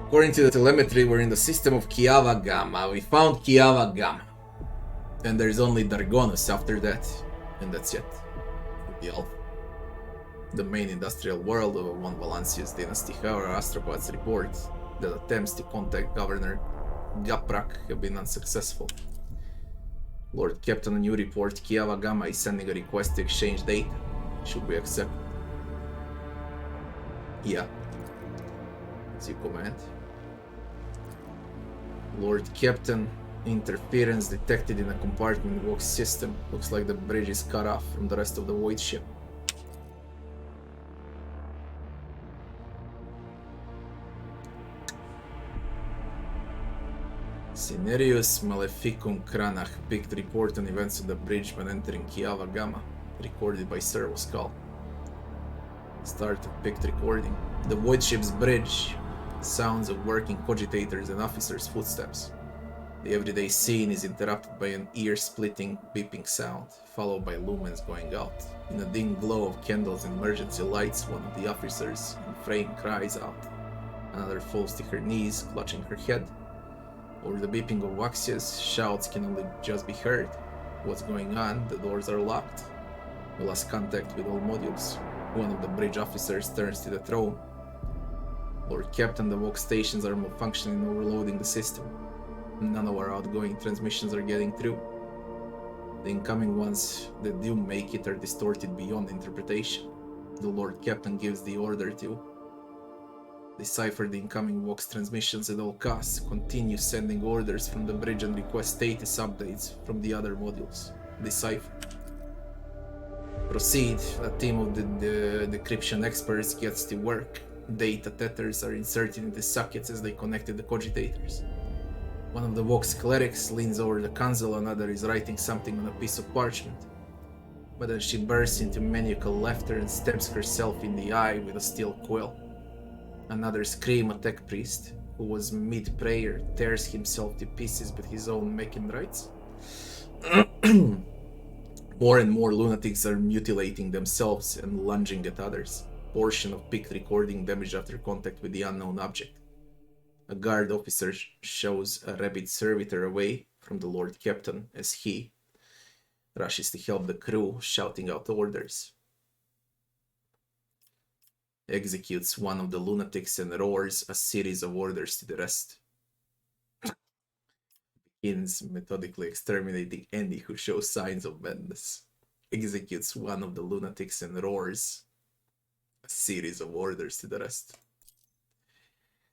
According to the telemetry, we're in the system of Kiavagama. We found Kiavagama. And there's only Dargonus after that. And that's it. The Alpha. The main industrial world of one Valancius dynasty. However, astropods report that attempts to contact Governor Gaprak have been unsuccessful. Lord Captain, a new report. Kiavagama is sending a request to exchange data. Should we accept? Yeah. As you command. Lord Captain, interference detected in a compartment Vox system. Looks like the bridge is cut off from the rest of the voidship. Scenarios Maleficum Kranach picked report on events on the bridge when entering Kiavagama, recorded by Servo Skull. Start of picked recording. The voidship's bridge. Sounds of working cogitators and officers' footsteps. The everyday scene is interrupted by an ear-splitting beeping sound, followed by lumens going out. In a dim glow of candles and emergency lights, one of the officers in frame cries out. Another falls to her knees, clutching her head. Over the beeping of Waxius, shouts can only just be heard. What's going on? The doors are locked. We lost contact with all modules. One of the bridge officers turns to the throne. Lord Captain, the Vox stations are malfunctioning and overloading the system. None of our outgoing transmissions are getting through. The incoming ones that do make it are distorted beyond interpretation. The Lord Captain gives the order to decipher the incoming Vox transmissions at all costs, continue sending orders from the bridge and request status updates from the other modules. Decipher. Proceed. A team of the decryption experts gets to work. Data tethers are inserted into sockets as they connect to the cogitators. One of the Vox clerics leans over the console, another is writing something on a piece of parchment. But then she bursts into maniacal laughter and stabs herself in the eye with a steel quill. Another scream, a tech priest, who was mid-prayer, tears himself to pieces with his own making rights. More and more lunatics are mutilating themselves and lunging at others. Portion of picked recording damage after contact with the unknown object. A guard officer shows a rabid servitor away from the Lord Captain as he rushes to help the crew, shouting out orders. Executes one of the lunatics and roars a series of orders to the rest. Begins methodically exterminating any who shows signs of madness. Executes one of the lunatics and roars a series of orders to the rest.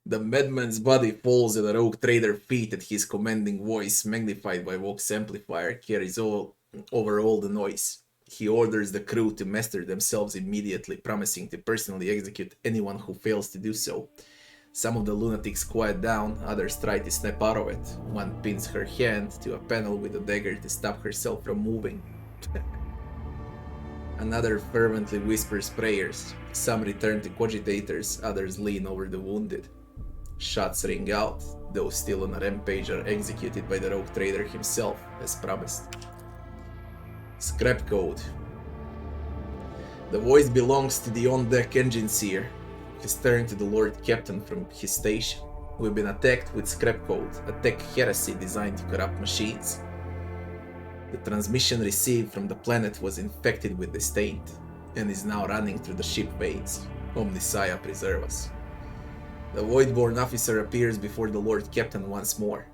The madman's body falls at a rogue trader feet, and his commanding voice, magnified by Vox amplifier, carries over all the noise. He orders the crew to master themselves immediately, promising to personally execute anyone who fails to do so. Some of the lunatics quiet down, others try to snap out of it. One pins her hand to a panel with a dagger to stop herself from moving. Another fervently whispers prayers. Some return to cogitators, others lean over the wounded. Shots ring out. Those still on a rampage are executed by the rogue trader himself, as promised. Scrap code. The voice belongs to the on-deck engine seer. He's turned to the Lord Captain from his station. We've been attacked with scrap code, a tech heresy designed to corrupt machines. The transmission received from the planet was infected with this taint, and is now running through the ship veins. Omnissiah preserve us. The Voidborn officer appears before the Lord Captain once more.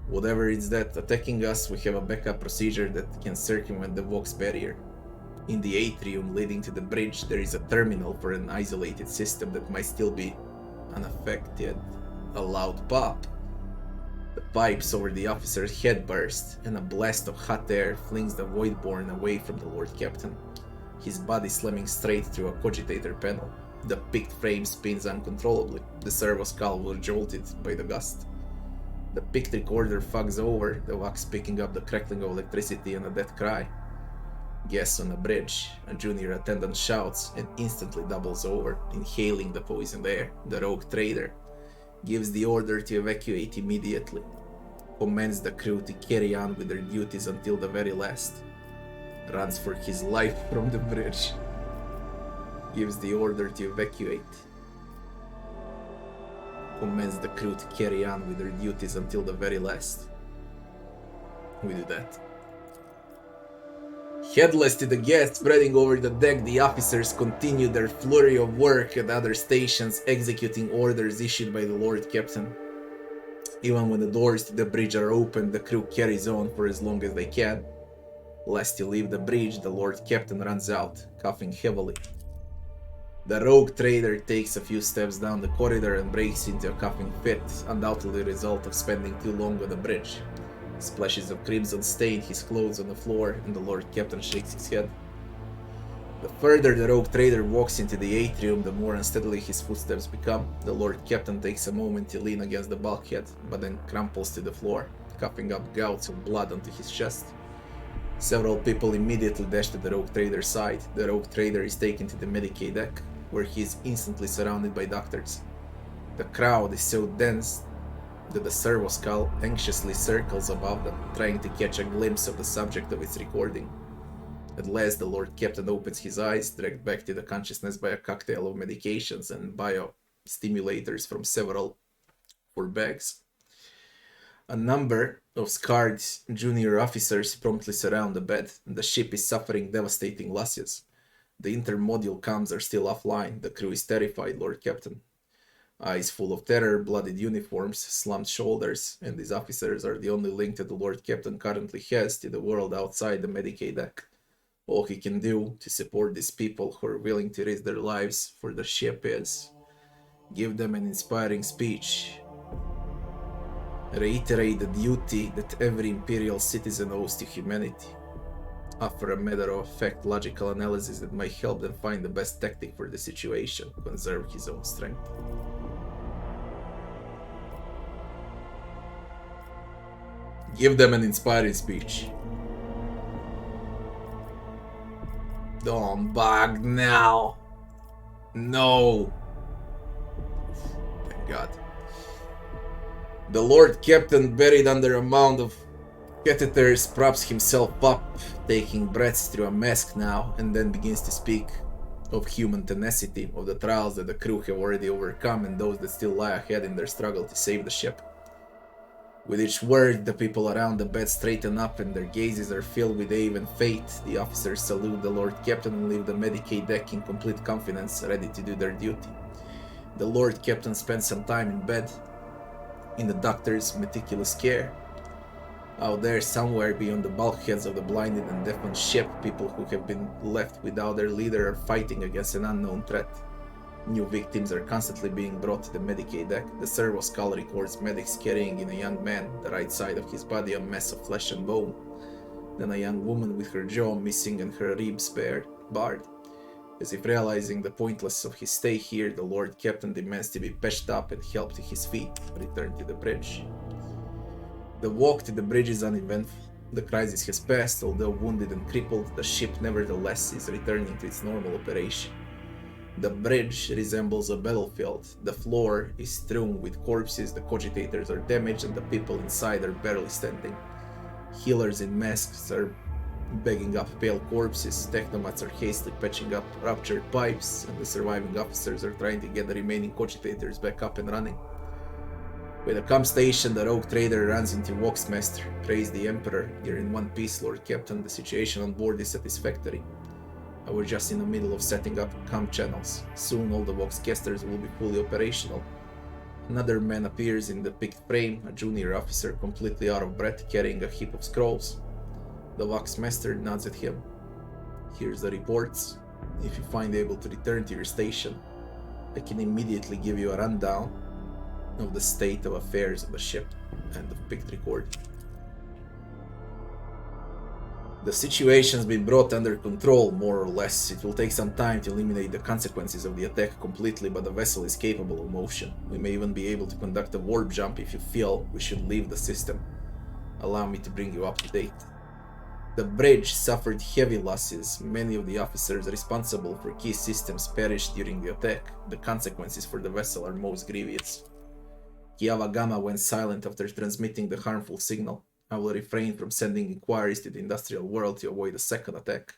Whatever it's that attacking us, we have a backup procedure that can circumvent the Vox barrier. In the atrium leading to the bridge, there is a terminal for an isolated system that might still be unaffected. A loud pop. The pipes over the officer's head burst, and a blast of hot air flings the Voidborn away from the Lord Captain, his body slamming straight through a cogitator panel. The picked frame spins uncontrollably. The servo skull was jolted by the gust. The picked recorder fogs over, the Vox picking up the crackling of electricity and a death cry. Guests on a bridge, a junior attendant shouts and instantly doubles over, inhaling the poisoned air. The rogue trader gives the order to evacuate immediately, commands the crew to carry on with their duties until the very last, runs for his life from the bridge, gives the order to evacuate, commands the crew to carry on with their duties until the very last. We do that. Headless to the gas spreading over the deck, the officers continue their flurry of work at other stations, executing orders issued by the Lord Captain. Even when the doors to the bridge are open, the crew carries on for as long as they can. Lest you leave the bridge, the Lord Captain runs out, coughing heavily. The rogue trader takes a few steps down the corridor and breaks into a coughing fit, undoubtedly a result of spending too long on the bridge. Splashes of crimson stain his clothes on the floor, and the Lord Captain shakes his head. The further the rogue trader walks into the atrium, the more unsteadily his footsteps become. The Lord Captain takes a moment to lean against the bulkhead, but then crumples to the floor, coughing up gouts of blood onto his chest. Several people immediately dash to the rogue trader's side. The rogue trader is taken to the Medicaid deck, where he is instantly surrounded by doctors. The crowd is so dense that the servo skull anxiously circles above them, trying to catch a glimpse of the subject of its recording. At last, the Lord Captain opens his eyes, dragged back to the consciousness by a cocktail of medications and biostimulators from several bags. A number of scarred junior officers promptly surround the bed. The ship is suffering devastating losses. The intermodule comms are still offline. The crew is terrified, Lord Captain. Eyes full of terror, bloodied uniforms, slumped shoulders, and these officers are the only link that the Lord Captain currently has to the world outside the Medicaid deck. All he can do to support these people who are willing to risk their lives for the ship is give them an inspiring speech. Reiterate the duty that every Imperial citizen owes to humanity. Offer a matter-of-fact logical analysis that might help them find the best tactic for the situation, conserve his own strength. Give them an inspiring speech. Don't bug now. No. Thank God. The Lord Captain, buried under a mound of catheters, props himself up, taking breaths through a mask now, and then begins to speak of human tenacity, of the trials that the crew have already overcome and those that still lie ahead in their struggle to save the ship. With each word, the people around the bed straighten up and their gazes are filled with awe and faith. The officers salute the Lord Captain and leave the Medicaid deck in complete confidence, ready to do their duty. The Lord Captain spends some time in bed, in the doctor's meticulous care. Out there, somewhere beyond the bulkheads of the blinded and deafened ship, people who have been left without their leader are fighting against an unknown threat. New victims are constantly being brought to the Medicaid deck. The servo skull records medics carrying in a young man, the right side of his body a mess of flesh and bone. Then a young woman with her jaw missing and her ribs barred. As if realizing the pointlessness of his stay here, the Lord Captain demands to be patched up and helped to his feet, return to the bridge. The walk to the bridge is uneventful. The crisis has passed, although wounded and crippled, the ship nevertheless is returning to its normal operation. The bridge resembles a battlefield. The floor is strewn with corpses, the cogitators are damaged, and the people inside are barely standing. Healers in masks are bagging up pale corpses, technomats are hastily patching up ruptured pipes, and the surviving officers are trying to get the remaining cogitators back up and running. With the comm station, the rogue trader runs into Voxmaster. Praise the Emperor. You're in one piece, Lord Captain. The situation on board is satisfactory. I was just in the middle of setting up comm channels. Soon all the Voxcasters will be fully operational. Another man appears in the picked frame, a junior officer completely out of breath carrying a heap of scrolls. The Voxmaster nods at him. Here's the reports. If you find able to return to your station, I can immediately give you a rundown of the state of affairs of the ship. End of picked record. The situation's been brought under control, more or less. It will take some time to eliminate the consequences of the attack completely, but the vessel is capable of motion. We may even be able to conduct a warp jump if you feel we should leave the system. Allow me to bring you up to date. The bridge suffered heavy losses. Many of the officers responsible for key systems perished during the attack. The consequences for the vessel are most grievous. Kiavagama went silent after transmitting the harmful signal. I will refrain from sending inquiries to the industrial world to avoid a second attack.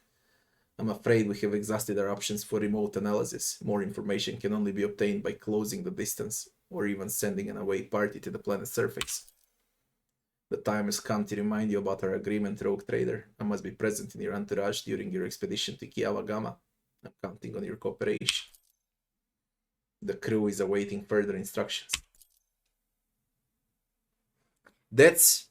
I'm afraid we have exhausted our options for remote analysis. More information can only be obtained by closing the distance. or even sending an away party to the planet's surface. The time has come to remind you about our agreement, Rogue Trader. I must be present in your entourage during your expedition to Kiavagama. I'm counting on your cooperation. The crew is awaiting further instructions. That's